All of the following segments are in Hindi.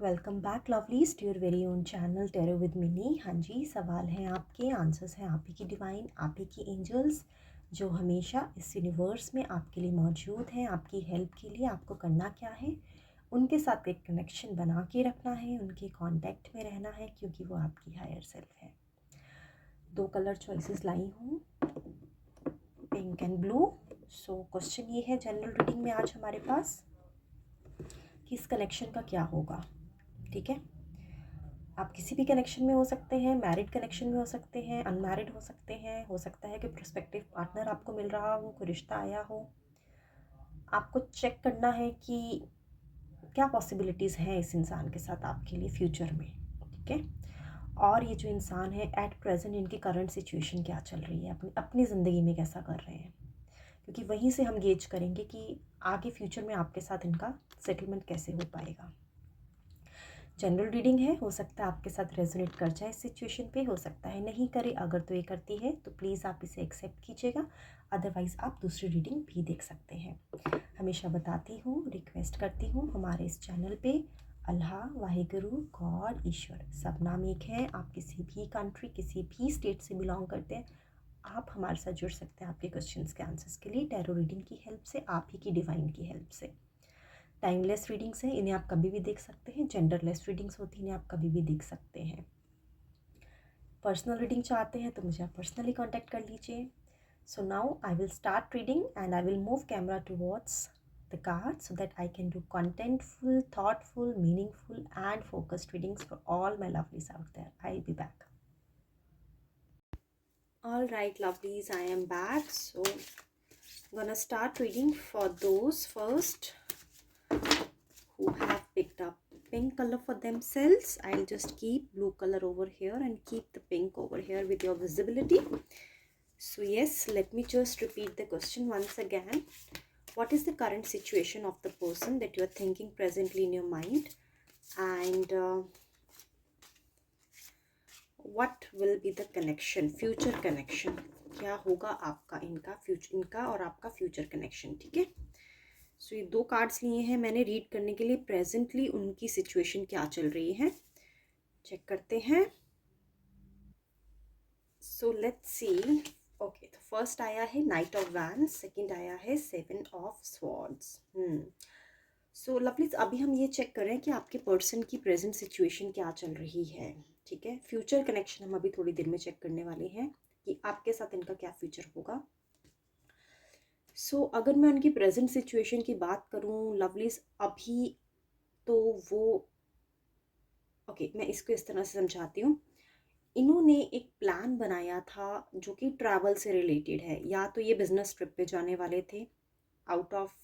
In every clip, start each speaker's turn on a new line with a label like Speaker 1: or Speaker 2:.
Speaker 1: Welcome back lovelies to your very own channel tarot with Mini. हाँ जी, सवाल हैं आपके, आंसर्स हैं आप ही की डिवाइन, आप ही की एंजल्स जो हमेशा इस यूनिवर्स में आपके लिए मौजूद हैं। आपकी हेल्प के लिए आपको करना क्या है, उनके साथ एक कनेक्शन बना के रखना है, उनके कांटेक्ट में रहना है, क्योंकि वो आपकी हायर सेल्फ है। 2 कलर चॉइसेस लाई हूँ, pink and blue. So question ये है जनरल रीडिंग में आज हमारे पास कि इस कनेक्शन का क्या होगा। ठीक है, आप किसी भी कनेक्शन में हो सकते हैं, मैरिड कनेक्शन में हो सकते हैं, अनमैरिड हो सकता है कि प्रोस्पेक्टिव पार्टनर आपको मिल रहा हो, कोई रिश्ता आया हो। आपको चेक करना है कि क्या पॉसिबिलिटीज़ हैं इस इंसान के साथ आपके लिए फ्यूचर में। ठीक है, और ये जो इंसान है एट प्रेजेंट इनकी करंट सिचुएशन क्या चल रही है, अपनी अपनी ज़िंदगी में कैसा कर रहे हैं, क्योंकि वहीं से हम गेज करेंगे कि आगे फ्यूचर में आपके साथ इनका सेटलमेंट कैसे हो पाएगा। जनरल रीडिंग है, हो सकता है आपके साथ रेजोनेट कर जाए इस सिचुएशन पे, हो सकता है नहीं करे। अगर तो ये करती है तो प्लीज़ आप इसे एक्सेप्ट कीजिएगा, अदरवाइज़ आप दूसरी रीडिंग भी देख सकते हैं। हमेशा बताती हूँ, रिक्वेस्ट करती हूँ, हमारे इस चैनल पे अल्लाह, वाहिगुरु, गॉड, ईश्वर सब नाम एक है। आप किसी भी कंट्री, किसी भी स्टेट से बिलोंग करते हैं, आप हमारे साथ जुड़ सकते हैं आपके क्वेश्चंस के आंसर्स के लिए टैरो रीडिंग की हेल्प से, आप ही की डिवाइन की हेल्प से। टाइमलेस रीडिंग्स हैं, इन्हें आप कभी भी देख सकते हैं। जेंडरलेस रीडिंग्स होती हैं, इन्हें आप कभी भी देख सकते हैं। पर्सनल रीडिंग चाहते हैं तो मुझे आप पर्सनली कांटेक्ट कर लीजिए। So now I will start reading and I will move camera towards the cards so that I can do contentful, thoughtful, meaningful and focused readings for all my lovelies out there. I'll be back. All right, lovelies, I am back. So I'm gonna start reading for those first who have picked up pink color for themselves. I'll just keep blue color over here and keep the pink over here with your visibility. So yes, let me just repeat the question once again. What is the current situation of the person that you are thinking presently in your mind, and what will be the connection, future connection? क्या होगा आपका इनका फ्यूचर, इनका और आपका फ्यूचर कनेक्शन। ठीक है, सो ये 2 कार्ड्स लिए हैं मैंने रीड करने के लिए, प्रेजेंटली उनकी सिचुएशन क्या चल रही है चेक करते हैं। So let's see. ओके, तो फर्स्ट आया है नाइट ऑफ वैंड्स, सेकंड आया है 7 ऑफ स्वॉर्ड्स। सो लवलीज, अभी हम ये चेक कर रहे हैं कि आपके पर्सन की प्रेजेंट सिचुएशन क्या चल रही है। ठीक है, फ्यूचर कनेक्शन हम अभी थोड़ी देर में चेक करने वाले हैं कि आपके साथ इनका क्या फ्यूचर होगा। सो अगर मैं उनकी प्रेजेंट सिचुएशन की बात करूं लवलीज, अभी तो वो ओके, मैं इसको इस तरह से समझाती हूँ। इन्होंने एक प्लान बनाया था जो कि ट्रैवल से रिलेटेड है, या तो ये बिजनेस ट्रिप पे जाने वाले थे, आउट ऑफ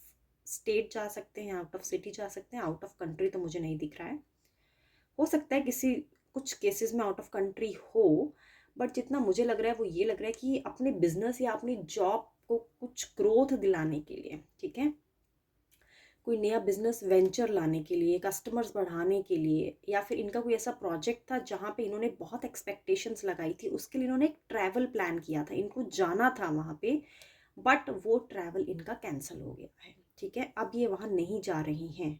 Speaker 1: स्टेट जा सकते हैं, आउट ऑफ सिटी जा सकते हैं, आउट ऑफ कंट्री तो मुझे नहीं दिख रहा है। हो सकता है किसी कुछ केसेस में आउट ऑफ कंट्री हो, बट जितना मुझे लग रहा है वो ये लग रहा है कि अपने बिजनेस या अपनी जॉब को कुछ ग्रोथ दिलाने के लिए, ठीक है, कोई नया बिजनेस वेंचर लाने के लिए, कस्टमर्स बढ़ाने के लिए, या फिर इनका कोई ऐसा प्रोजेक्ट था जहाँ पे इन्होंने बहुत एक्सपेक्टेशंस लगाई थी, उसके लिए इन्होंने एक ट्रैवल प्लान किया था, इनको जाना था वहाँ पे, बट वो ट्रैवल इनका कैंसिल हो गया है। ठीक है, अब ये वहाँ नहीं जा रही हैं,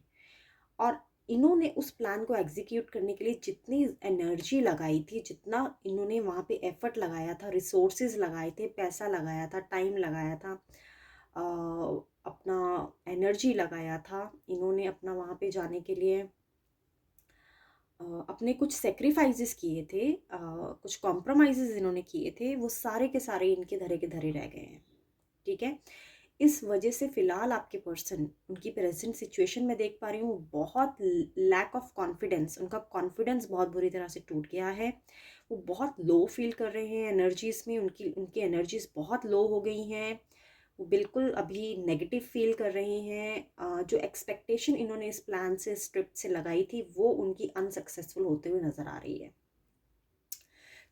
Speaker 1: और इन्होंने उस प्लान को एग्जीक्यूट करने के लिए जितनी एनर्जी लगाई थी, जितना इन्होंने वहाँ पे एफर्ट लगाया था, रिसोर्सेज लगाए थे, पैसा लगाया था, टाइम लगाया था, अपना एनर्जी लगाया था, इन्होंने अपना वहाँ पे जाने के लिए अपने कुछ सेक्रीफाइसेस किए थे, कुछ कॉम्प्रोमाइज़ेस इन्होंने किए थे, वो सारे के सारे इनके धरे के धरे रह गए हैं। ठीक है, इस वजह से फ़िलहाल आपके पर्सन, उनकी प्रेजेंट सिचुएशन में देख पा रही हूँ, बहुत लैक ऑफ कॉन्फिडेंस, उनका कॉन्फिडेंस बहुत बुरी तरह से टूट गया है। वो बहुत लो फील कर रहे हैं एनर्जीज़ में, उनकी एनर्जीज़ बहुत लो हो गई हैं। वो बिल्कुल अभी नेगेटिव फील कर रहे हैं। जो एक्सपेक्टेशन इन्होंने इस प्लान से, इस ट्रिप से लगाई थी, वो उनकी अनसक्सेसफुल होते हुए नज़र आ रही है।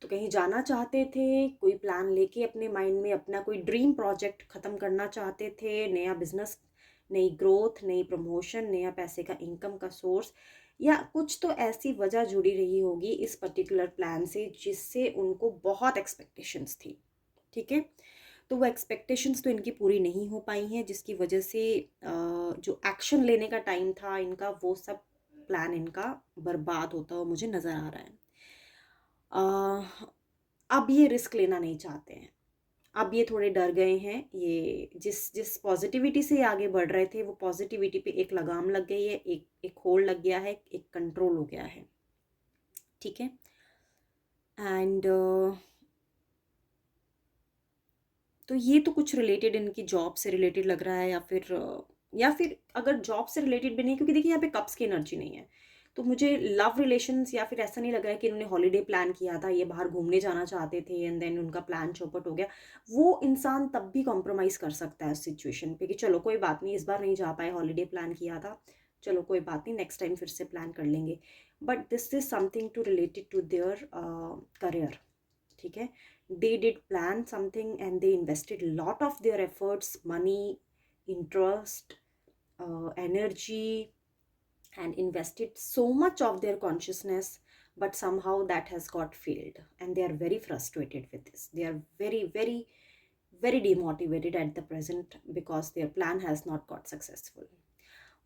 Speaker 1: तो कहीं जाना चाहते थे, कोई प्लान लेके अपने माइंड में अपना कोई ड्रीम प्रोजेक्ट ख़त्म करना चाहते थे, नया बिजनेस, नई ग्रोथ, नई प्रमोशन, नया पैसे का इनकम का सोर्स, या कुछ तो ऐसी वजह जुड़ी रही होगी इस पर्टिकुलर प्लान से जिससे उनको बहुत एक्सपेक्टेशंस थी। ठीक है, तो वो एक्सपेक्टेशंस तो इनकी पूरी नहीं हो पाई हैं, जिसकी वजह से जो एक्शन लेने का टाइम था इनका, वो सब प्लान इनका बर्बाद होता हुआ मुझे नज़र आ रहा है। अब ये रिस्क लेना नहीं चाहते हैं, अब ये थोड़े डर गए हैं। ये जिस जिस पॉजिटिविटी से आगे बढ़ रहे थे वो पॉजिटिविटी पे एक लगाम लग गई है, एक होल्ड लग गया है, एक कंट्रोल हो गया है। ठीक है। एंड तो ये तो कुछ रिलेटेड इनकी जॉब से रिलेटेड लग रहा है, या फिर अगर जॉब से रिलेटेड भी नहीं, क्योंकि देखिए यहाँ पे कप्स की एनर्जी नहीं है, तो मुझे लव रिलेशंस या फिर ऐसा नहीं लग रहा है कि इन्होंने हॉलीडे प्लान किया था, ये बाहर घूमने जाना चाहते थे एंड देन उनका प्लान चौपट हो गया। वो इंसान तब भी कॉम्प्रोमाइज कर सकता है उस सिचुएशन पे कि चलो कोई बात नहीं, इस बार नहीं जा पाए, हॉलीडे प्लान किया था, चलो कोई बात नहीं, नेक्स्ट टाइम फिर से प्लान कर लेंगे। But this is something to related to their career. ठीक है। They did plan something and they invested a lot of their efforts, money, interest, energy, and invested so much of their consciousness, but somehow that has got failed and they are very frustrated with this. They are very, very, very demotivated at the present because their plan has not got successful.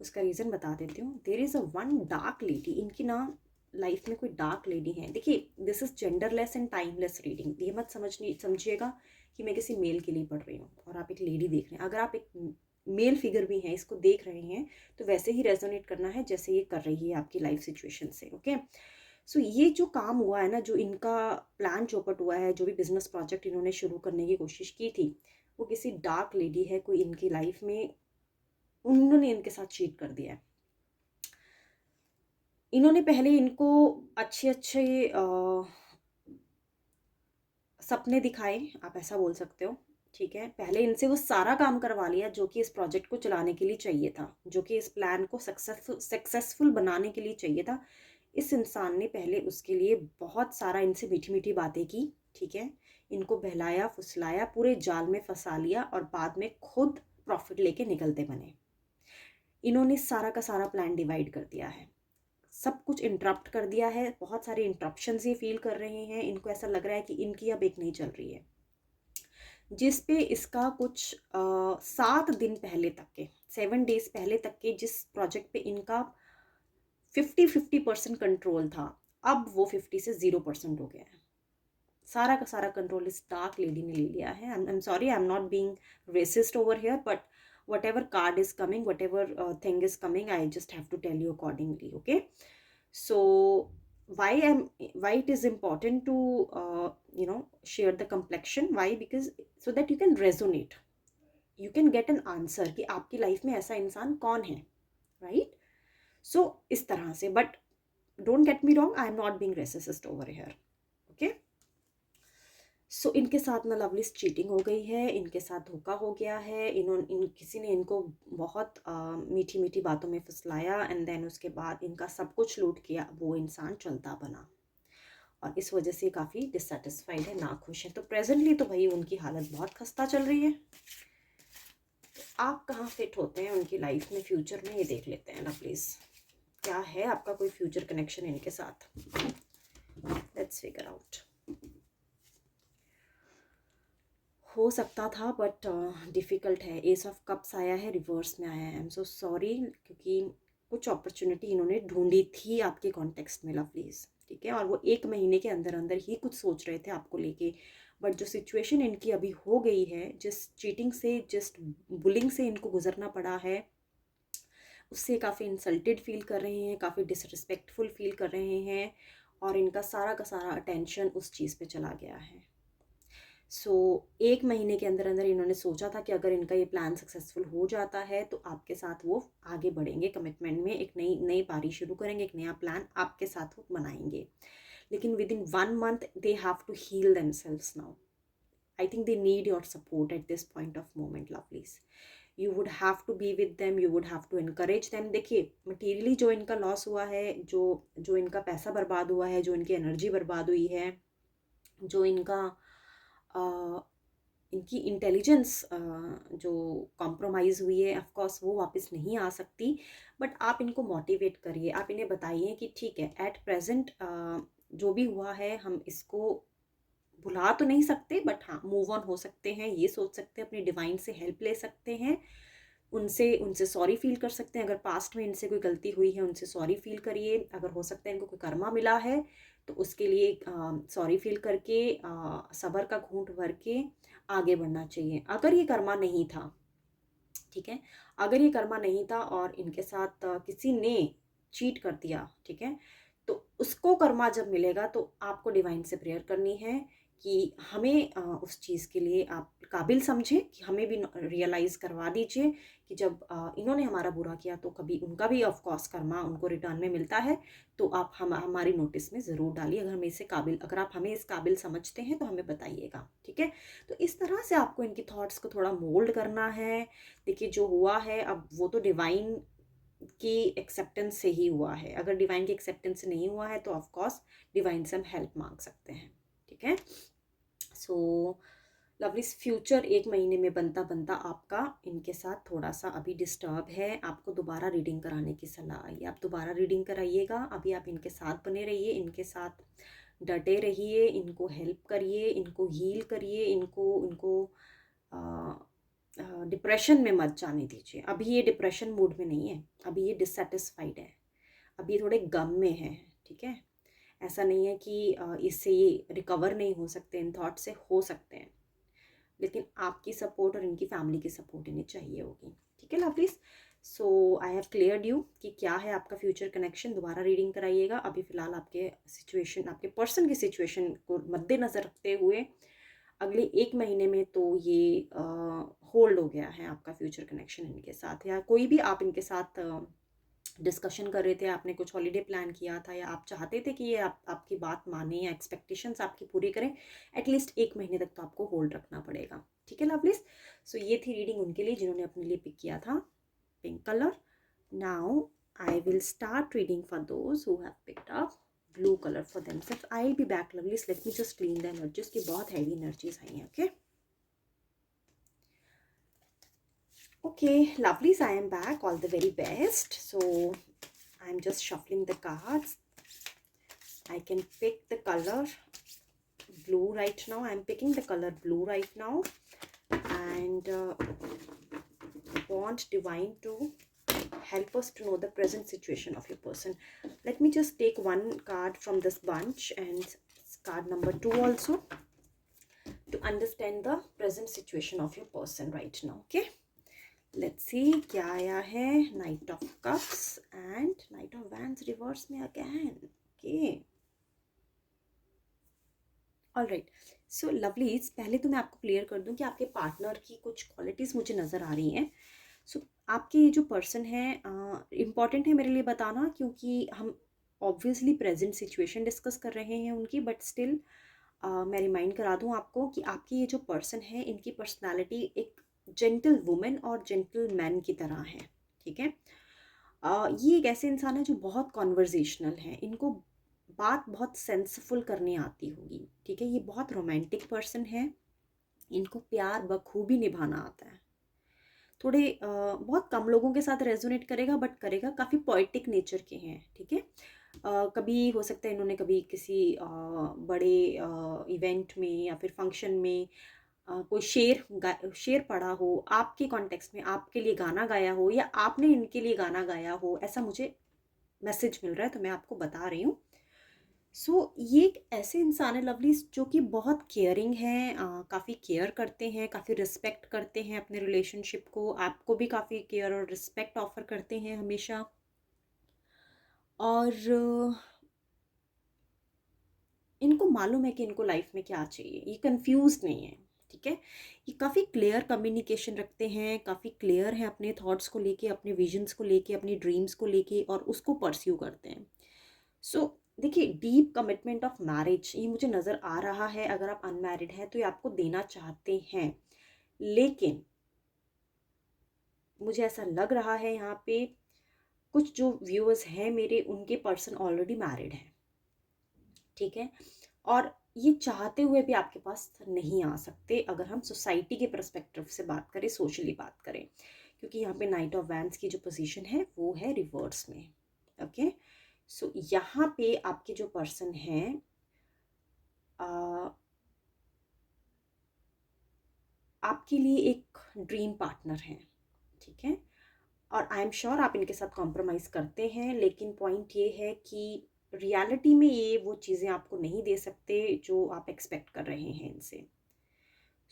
Speaker 1: उसका रीज़न बता देती हूँ। There is a one dark lady, इनकी ना लाइफ में कोई डार्क लेडी है। देखिए, this is genderless and timeless reading. ये मत समझिएगा कि मैं किसी मेल के लिए पढ़ रही हूँ और आप एक लेडी देख रहे हैं। अगर आप एक मेल फिगर भी हैं, इसको देख रहे हैं, तो वैसे ही रेजोनेट करना है जैसे ये कर रही है आपकी लाइफ सिचुएशन से। ओके। सो ये जो काम हुआ है ना, जो इनका प्लान चौपट हुआ है, जो भी बिजनेस प्रोजेक्ट इन्होंने शुरू करने की कोशिश की थी, वो किसी डार्क लेडी है, कोई इनकी लाइफ में, उन्होंने इनके साथ चीट कर दिया है। इन्होंने पहले इनको अच्छे अच्छे सपने दिखाए, आप ऐसा बोल सकते हो। ठीक है। पहले इनसे वो सारा काम करवा लिया जो कि इस प्रोजेक्ट को चलाने के लिए चाहिए था, जो कि इस प्लान को सक्सेसफुल बनाने के लिए चाहिए था। इस इंसान ने पहले उसके लिए बहुत सारा इनसे मीठी मीठी बातें की। ठीक है। इनको बहलाया फुसलाया, पूरे जाल में फंसा लिया और बाद में खुद प्रॉफिट लेके निकलते बने। इन्होंने सारा का सारा प्लान डिवाइड कर दिया है, सब कुछ इंटरप्ट कर दिया है, बहुत सारे इंटरप्शंस ये फील कर रहे हैं। इनको ऐसा लग रहा है कि इनकी अब एक नहीं चल रही है, जिस पे इसका कुछ 7 दिन पहले तक के, 7 डेज पहले तक के जिस प्रोजेक्ट पे इनका 50% कंट्रोल था, अब वो 50 से 0% हो गया है। सारा का सारा कंट्रोल इस डार्क लेडी ने ले लिया है। I am sorry, I am not being racist over here, but whatever card is coming, whatever thing is coming, I just have to tell you accordingly. Okay. So why it is important to share the complexion? Why? Because so that you can resonate, you can get an answer कि आपकी लाइफ में ऐसा इंसान कौन है, right? So इस तरह से, but don't get me wrong, I am not being racist over here. Okay. सो इनके साथ ना लवली चीटिंग हो गई है, इनके साथ धोखा हो गया है। किसी ने इनको बहुत मीठी मीठी बातों में फुसलाया एंड देन उसके बाद इनका सब कुछ लूट किया। वो इंसान चलता बना और इस वजह से काफ़ी डिससेटिस्फाइड है, नाखुश है। तो प्रेजेंटली तो भाई उनकी हालत बहुत खस्ता चल रही है। आप कहाँ फिट होते हैं उनकी लाइफ में फ्यूचर में, ये देख लेते हैं ना प्लीज़। क्या है आपका कोई फ्यूचर कनेक्शन इनके साथ? Let's figure out. हो सकता था बट डिफ़िकल्ट है। एस ऑफ कप्स आया है, रिवर्स में आया है। आई एम सो सॉरी, क्योंकि कुछ अपॉर्चुनिटी इन्होंने ढूंढी थी आपके कॉन्टेक्स्ट में लवलीज। ठीक है। और वो 1 महीने के अंदर अंदर ही कुछ सोच रहे थे आपको लेके, बट जो सिचुएशन इनकी अभी हो गई है, जिस चीटिंग से, जिस बुलिंग से इनको गुजरना पड़ा है, उससे काफ़ी इंसल्टेड फील कर रहे हैं, काफ़ी डिसरिस्पेक्टफुल फील कर रहे हैं और इनका सारा का सारा अटेंशन उस चीज़ पे चला गया है। सो 1 महीने के अंदर अंदर इन्होंने सोचा था कि अगर इनका ये प्लान सक्सेसफुल हो जाता है तो आपके साथ वो आगे बढ़ेंगे कमिटमेंट में, एक नई नई पारी शुरू करेंगे, एक नया प्लान आपके साथ वो बनाएंगे। लेकिन within 1 month they have to heal themselves now. I think they need your support at this point of moment lovelies. You would have to be with them, you would have to encourage them. देखिए, मटीरियली जो इनका लॉस हुआ है, जो इनका पैसा बर्बाद हुआ है, जो इनकी एनर्जी बर्बाद हुई है, जो इनकी इंटेलिजेंस जो कॉम्प्रोमाइज़ हुई है, ऑफ कोर्स वो वापस नहीं आ सकती। बट आप इनको मोटिवेट करिए, आप इन्हें बताइए कि ठीक है, एट प्रेजेंट जो भी हुआ है हम इसको भुला तो नहीं सकते, बट हाँ मूव ऑन हो सकते हैं, ये सोच सकते हैं, अपनी डिवाइन से हेल्प ले सकते हैं। उनसे उनसे सॉरी फील कर सकते हैं। अगर पास्ट में इनसे कोई गलती हुई है उनसे सॉरी फील करिए। अगर हो सकता है इनको कोई कर्मा मिला है तो उसके लिए सॉरी फील करके सब्र का घूंट भर के आगे बढ़ना चाहिए। अगर ये कर्मा नहीं था, ठीक है, अगर ये कर्मा नहीं था और इनके साथ किसी ने चीट कर दिया, ठीक है, तो उसको कर्मा जब मिलेगा तो आपको डिवाइन से प्रेयर करनी है कि हमें उस चीज़ के लिए आप काबिल समझे, कि हमें भी रियलाइज़ करवा दीजिए कि जब इन्होंने हमारा बुरा किया तो कभी उनका भी ऑफ कोर्स कर्मा उनको रिटर्न में मिलता है। तो आप हमारी नोटिस में ज़रूर डालिए। अगर हमें इससे काबिल, अगर आप हमें इस काबिल समझते हैं तो हमें बताइएगा, ठीक है। तो इस तरह से आपको इनकी थॉट्स को थोड़ा मोल्ड करना है। देखिए जो हुआ है अब वो तो डिवाइन की एक्सेप्टेंस से ही हुआ है। अगर डिवाइन की एक्सेप्टेंस से नहीं हुआ है तो ऑफ कोर्स डिवाइन से हम हेल्प मांग सकते हैं, ठीक है। सो लवली, फ्यूचर 1 महीने में बनता बनता आपका इनके साथ थोड़ा सा अभी डिस्टर्ब है। आपको दोबारा रीडिंग कराने की सलाह आई है, आप दोबारा रीडिंग कराइएगा। अभी आप इनके साथ बने रहिए, इनके साथ डटे रहिए, इनको हेल्प करिए, इनको हील करिए, इनको इनको डिप्रेशन में मत जाने दीजिए। अभी ये डिप्रेशन मूड में नहीं है, अभी ये डिससेटिस्फाइड है, अभी थोड़े गम में है, ठीक है। ऐसा नहीं है कि इससे ये रिकवर नहीं हो सकते, इन थॉट से हो सकते हैं, लेकिन आपकी सपोर्ट और इनकी फैमिली की सपोर्ट इन्हें चाहिए होगी, ठीक है lovelies. So I have cleared you कि क्या है आपका फ्यूचर कनेक्शन। दोबारा रीडिंग कराइएगा। अभी फ़िलहाल आपके सिचुएशन, आपके पर्सन की सिचुएशन को मद्देनज़र रखते हुए अगले 1 महीने में तो ये होल्ड हो गया है आपका फ्यूचर कनेक्शन इनके साथ, या कोई भी आप इनके साथ डिस्कशन कर रहे थे, आपने कुछ हॉलीडे प्लान किया था, या आप चाहते थे कि ये आपकी बात माने या एक्सपेक्टेशंस आपकी पूरी करें, एटलीस्ट 1 महीने तक तो आपको होल्ड रखना पड़ेगा, ठीक है लवलीज। सो ये थी रीडिंग उनके लिए जिन्होंने अपने लिए पिक किया था pink colour. Now I will start reading for those who have picked up blue colour for themself. I will be back lovelies, let me just clean the energies की बहुत हैवी एनर्जीज आई हैं, okay. Okay, lovelies, I am back. All the very best. So I'm just shuffling the cards. I can pick the color blue right now. I'm picking the color blue right now, and want divine to help us to know the present situation of your person. Let me just take one card from this bunch, and card number 2 also, to understand the present situation of your person right now, okay. Let's see क्या आया है। Night of cups and night of wands reverse में अगेन, ओके। ऑलराइट, सो लवलीज, पहले तो मैं आपको क्लियर कर दूं कि आपके पार्टनर की कुछ क्वालिटीज़ मुझे नज़र आ रही हैं। सो आपके ये जो पर्सन है, इम्पॉर्टेंट है मेरे लिए बताना, क्योंकि हम ऑब्वियसली प्रेजेंट सिचुएशन डिस्कस कर रहे हैं उनकी, बट स्टिल मैं रिमाइंड करा दूं आपको कि आपकी ये जो पर्सन है, इनकी पर्सनालिटी एक जेंटल वुमेन और जेंटल मैन की तरह है, ठीक है। ये एक ऐसे इंसान है जो बहुत कॉन्वर्जेशनल है, इनको बात बहुत सेंसफुल करने आती होगी, ठीक है। ये बहुत रोमांटिक पर्सन है, इनको प्यार बखूबी निभाना आता है। थोड़े बहुत कम लोगों के साथ रेजोनेट करेगा, बट करेगा, काफ़ी पोइटिक नेचर के हैं, ठीक है। कभी हो सकता है इन्होंने कभी किसी बड़े इवेंट में या फिर फंक्शन में कोई शेर पढ़ा हो, आपके कॉन्टेक्स्ट में आपके लिए गाना गाया हो, या आपने इनके लिए गाना गाया हो, ऐसा मुझे मैसेज मिल रहा है, तो मैं आपको बता रही हूँ। सो ये एक ऐसे इंसान है लवली जो कि बहुत केयरिंग है, काफ़ी केयर करते हैं, काफ़ी रिस्पेक्ट करते हैं अपने रिलेशनशिप को, आपको भी काफ़ी केयर और रिस्पेक्ट ऑफर करते हैं हमेशा। और इनको मालूम है कि इनको लाइफ में क्या चाहिए, ये कंफ्यूज नहीं है, ठीक है। ये काफ़ी क्लियर कम्युनिकेशन रखते हैं, काफ़ी क्लियर हैं अपने थॉट्स को लेके, अपने विजन्स को लेके, अपनी ड्रीम्स को लेके, और उसको परस्यू करते हैं। सो देखिए, डीप कमिटमेंट ऑफ मैरिज ये मुझे नज़र आ रहा है। अगर आप अनमैरिड हैं तो ये आपको देना चाहते हैं, लेकिन मुझे ऐसा लग रहा है यहाँ पे कुछ जो व्यूअर्स हैं मेरे, उनके पर्सन ऑलरेडी मैरिड हैं, ठीक है। और ये चाहते हुए भी आपके पास नहीं आ सकते, अगर हम सोसाइटी के पर्सपेक्टिव से बात करें, सोशली बात करें, क्योंकि यहाँ पे नाइट ऑफ वैंड्स की जो पोजीशन है वो है रिवर्स में, ओके। सो यहाँ पे आपके जो पर्सन हैं, आपके लिए एक ड्रीम पार्टनर है, ठीक है। और आई एम श्योर आप इनके साथ कॉम्प्रोमाइज़ करते हैं, लेकिन पॉइंट ये है कि रियलिटी में ये वो चीज़ें आपको नहीं दे सकते जो आप एक्सपेक्ट कर रहे हैं इनसे।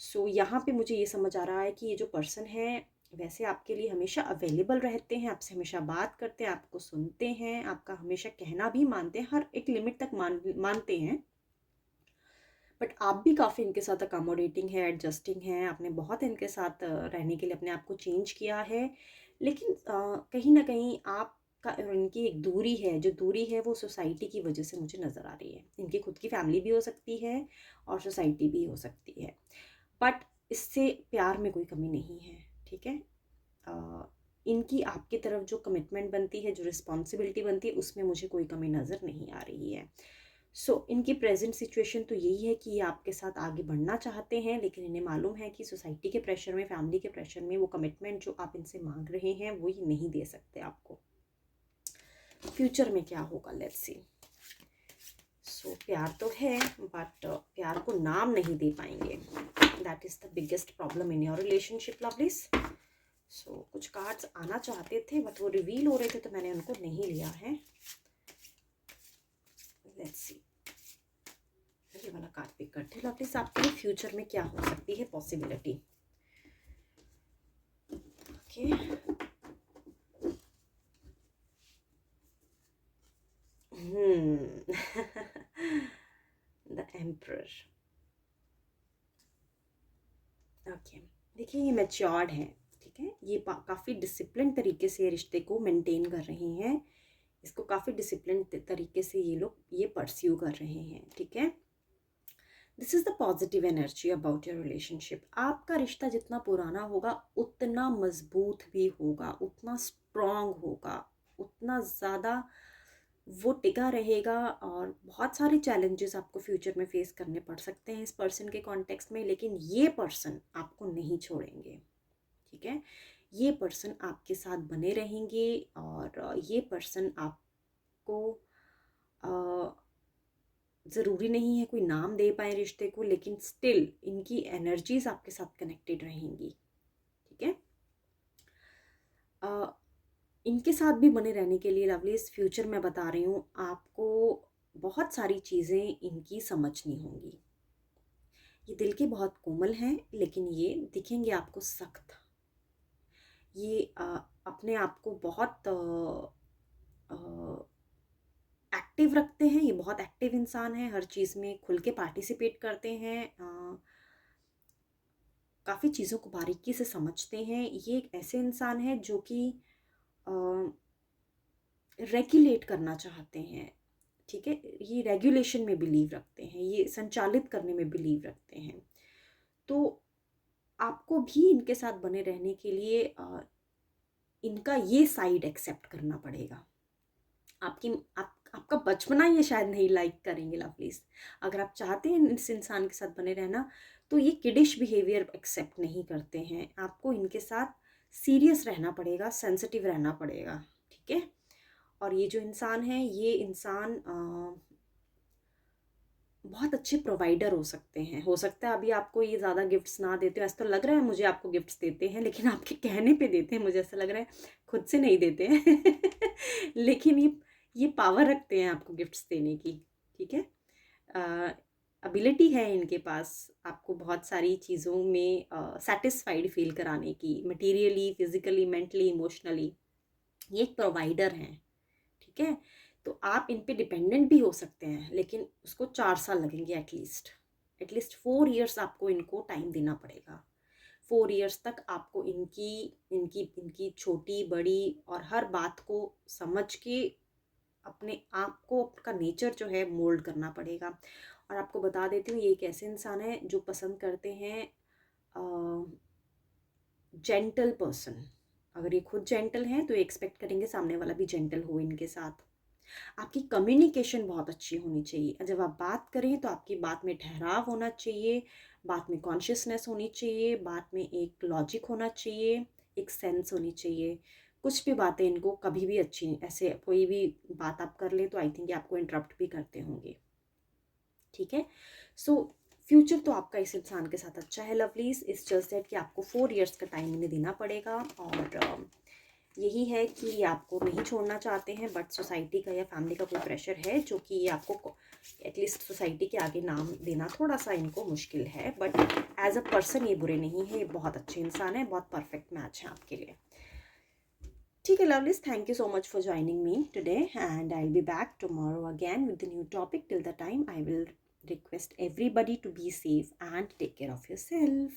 Speaker 1: सो यहाँ पे मुझे ये समझ आ रहा है कि ये जो पर्सन है वैसे आपके लिए हमेशा अवेलेबल रहते हैं, आपसे हमेशा बात करते हैं, आपको सुनते हैं, आपका हमेशा कहना भी मानते हैं, हर एक लिमिट तक मानते हैं। बट आप भी काफ़ी इनके साथ अकोमोडेटिंग है, एडजस्टिंग हैं, आपने बहुत इनके साथ रहने के लिए अपने आप को चेंज किया है। लेकिन कहीं न कहीं आपका और इनकी एक दूरी है, जो दूरी है वो सोसाइटी की वजह से मुझे नज़र आ रही है। इनकी खुद की फैमिली भी हो सकती है और सोसाइटी भी हो सकती है। बट इससे प्यार में कोई कमी नहीं है, ठीक है? अ, इनकी आपकी तरफ जो कमिटमेंट बनती है, जो रिस्पॉन्सिबिलिटी बनती है, उसमें मुझे कोई कमी नज़र नहीं आ रही है। इनकी प्रेजेंट सिचुएशन तो यही है कि ये आपके साथ आगे बढ़ना चाहते हैं, लेकिन इन्हें मालूम है कि सोसाइटी के प्रेशर में, फैमिली के प्रेशर में वो कमिटमेंट जो आप इनसे मांग रहे हैं वो ये नहीं दे सकते आपको। फ्यूचर में क्या होगा, लेट्स सी। प्यार तो है बट प्यार को नाम नहीं दे पाएंगे। That is the biggest problem in your relationship lovelies. कुछ कार्ड्स आना चाहते थे बट वो रिवील हो रहे थे तो मैंने उनको नहीं लिया है। लेट्स सी, ये वाला कार्ड पिक करते हैं लवलीज। आपके लिए फ्यूचर में क्या हो सकती है possibility. Okay, the emperor. Okay, देखिए ये मैच्योर्ड है, ठीक है। ये काफ़ी डिसिप्लिन तरीके से रिश्ते को मेंटेन कर रहे हैं। इसको काफ़ी डिसिप्लिन तरीके से ये लोग ये परस्यू कर रहे हैं, ठीक है। This is the positive energy about your relationship. आपका रिश्ता जितना पुराना होगा उतना मजबूत भी होगा, उतना स्ट्रॉन्ग होगा, उतना ज़्यादा वो टिका रहेगा। और बहुत सारे चैलेंजेस आपको फ्यूचर में फेस करने पड़ सकते हैं इस पर्सन के कॉन्टेक्स्ट में, लेकिन ये पर्सन आपको नहीं छोड़ेंगे, ठीक है। ये पर्सन आपके साथ बने रहेंगे और ये पर्सन आपको ज़रूरी नहीं है कोई नाम दे पाए रिश्ते को, लेकिन स्टिल इनकी एनर्जीज आपके साथ कनेक्टेड रहेंगी, ठीक है। इनके साथ भी बने रहने के लिए लवली इस फ्यूचर में बता रही हूँ आपको बहुत सारी चीज़ें इनकी समझनी होंगी। ये दिल के बहुत कोमल हैं लेकिन ये दिखेंगे आपको सख्त। ये अपने आप को बहुत एक्टिव रखते हैं, ये बहुत एक्टिव इंसान है, हर चीज़ में खुल के पार्टिसिपेट करते हैं, काफ़ी चीज़ों को बारीकी से समझते हैं। ये एक ऐसे इंसान है जो कि रेगुलेट करना चाहते हैं, ठीक है। ये रेगुलेशन में बिलीव रखते हैं, ये संचालित करने में बिलीव रखते हैं। तो आपको भी इनके साथ बने रहने के लिए इनका ये साइड एक्सेप्ट करना पड़ेगा। आपका बचपना ये शायद नहीं लाइक करेंगे लवलीज। अगर आप चाहते हैं इस इंसान के साथ बने रहना तो ये किडिश बिहेवियर एक्सेप्ट नहीं करते हैं। आपको इनके साथ सीरियस रहना पड़ेगा, सेंसिटिव रहना पड़ेगा, ठीक है। और ये जो इंसान है ये इंसान बहुत अच्छे प्रोवाइडर हो सकते हैं। हो सकता है अभी आपको ये ज़्यादा गिफ्ट्स ना देते हो, ऐसा तो लग रहा है मुझे आपको गिफ्ट्स देते हैं, लेकिन आपके कहने पे देते हैं, मुझे ऐसा लग रहा है खुद से नहीं देते हैं लेकिन ये पावर रखते हैं आपको गिफ्ट्स देने की, ठीक है। एबिलिटी है इनके पास आपको बहुत सारी चीज़ों में सेटिस्फाइड फील कराने की, मटेरियली, फिजिकली, मेंटली, इमोशनली। ये एक प्रोवाइडर हैं, ठीक है। तो आप इन पे डिपेंडेंट भी हो सकते हैं, लेकिन उसको 4 साल लगेंगे एटलीस्ट 4 इयर्स आपको इनको टाइम देना पड़ेगा। 4 इयर्स तक आपको इनकी इनकी इनकी छोटी बड़ी और हर बात को समझ के अपने आप को, आपका नेचर जो है मोल्ड करना पड़ेगा। और आपको बता देती हूँ ये एक ऐसे इंसान है जो पसंद करते हैं जेंटल पर्सन। अगर ये खुद जेंटल हैं तो एक्सपेक्ट करेंगे सामने वाला भी जेंटल हो इनके साथ। आपकी कम्युनिकेशन बहुत अच्छी होनी चाहिए। जब आप बात करें तो आपकी बात में ठहराव होना चाहिए, बात में कॉन्शियसनेस होनी चाहिए, बात में एक लॉजिक होना चाहिए, एक सेंस होनी चाहिए। कुछ भी बातें इनको कभी भी अच्छी, ऐसे कोई भी बात आप कर ले तो आई थिंक आपको इंटरप्ट भी करते होंगे, ठीक है। फ्यूचर तो आपका इस इंसान के साथ अच्छा है लवलीज, इस जस्ट दैट कि आपको 4 इयर्स का टाइम इन्हें देना पड़ेगा। और यही है कि ये आपको नहीं छोड़ना चाहते हैं, बट सोसाइटी का या फैमिली का कोई प्रेशर है जो कि ये आपको एटलीस्ट सोसाइटी के आगे नाम देना थोड़ा सा इनको मुश्किल है। बट एज अ पर्सन ये बुरे नहीं है, ये बहुत अच्छे इंसान है, बहुत परफेक्ट मैच है आपके लिए। ठीक है lovelies, thank you so much for joining me today and I will be back tomorrow again with the new topic. Till the time I will request everybody to be safe and take care of yourself.